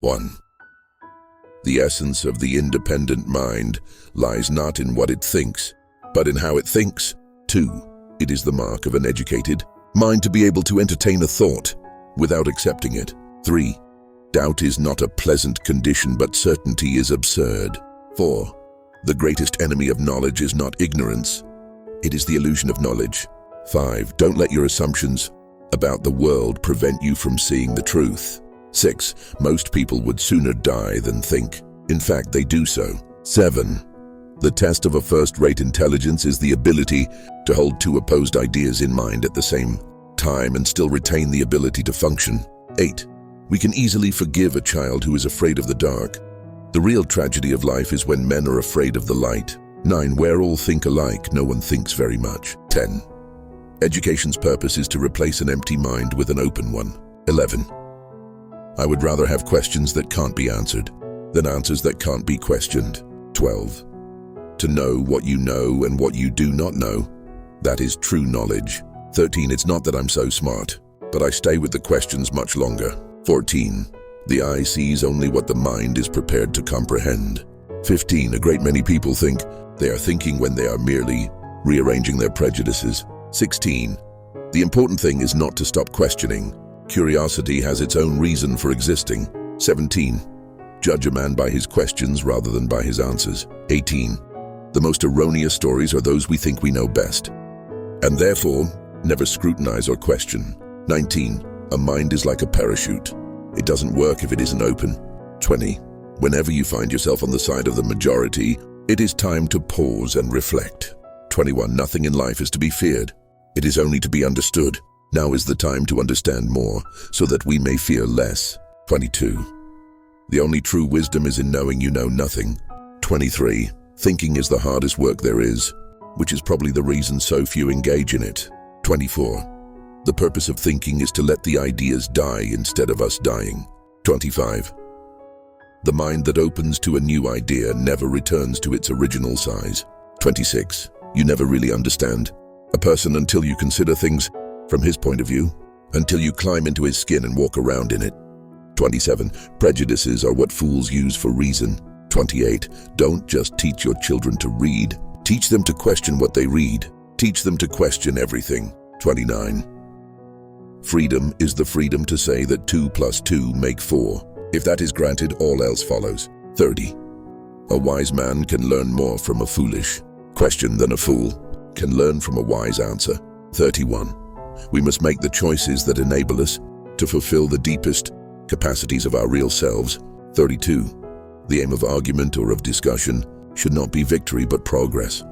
1. The essence of the independent mind lies not in what it thinks, but in how it thinks. 2. It is the mark of an educated mind to be able to entertain a thought without accepting it. 3. Doubt is not a pleasant condition, but certainty is absurd. 4. The greatest enemy of knowledge is not ignorance. It is the illusion of knowledge. 5. Don't let your assumptions about the world prevent you from seeing the truth. 6. Most people would sooner die than think. In fact, they do so. 7. The test of a first-rate intelligence is the ability to hold two opposed ideas in mind at the same time and still retain the ability to function. 8. We can easily forgive a child who is afraid of the dark. The real tragedy of life is when men are afraid of the light. 9. Where all think alike, no one thinks very much. 10. Education's purpose is to replace an empty mind with an open one. 11. I would rather have questions that can't be answered than answers that can't be questioned. 12. To know what you know and what you do not know, that is true knowledge. 13. It's not that I'm so smart, but I stay with the questions much longer. 14. The eye sees only what the mind is prepared to comprehend. 15. A great many people think they are thinking when they are merely rearranging their prejudices. 16. The important thing is not to stop questioning. Curiosity has its own reason for existing. 17. Judge a man by his questions rather than by his answers. 18. The most erroneous stories are those we think we know best, and therefore never scrutinize or question. 19. A mind is like a parachute. It doesn't work if it isn't open. 20. Whenever you find yourself on the side of the majority, it is time to pause and reflect. 21. Nothing in life is to be feared. It is only to be understood. Now is the time to understand more, so that we may fear less. 22. The only true wisdom is in knowing you know nothing. 23. Thinking is the hardest work there is, which is probably the reason so few engage in it. 24. The purpose of thinking is to let the ideas die instead of us dying. 25. The mind that opens to a new idea never returns to its original size. 26. You never really understand a person until you consider things from his point of view, until you climb into his skin and walk around in it. 27. Prejudices are what fools use for reason. 28. Don't just teach your children to read. Teach them to question what they read. Teach them to question everything. 29. Freedom is the freedom to say that 2 + 2 make 4. If that is granted, all else follows. 30. A wise man can learn more from a foolish question than a fool can learn from a wise answer. 31. We must make the choices that enable us to fulfill the deepest capacities of our real selves. 32. The aim of argument or of discussion should not be victory but progress.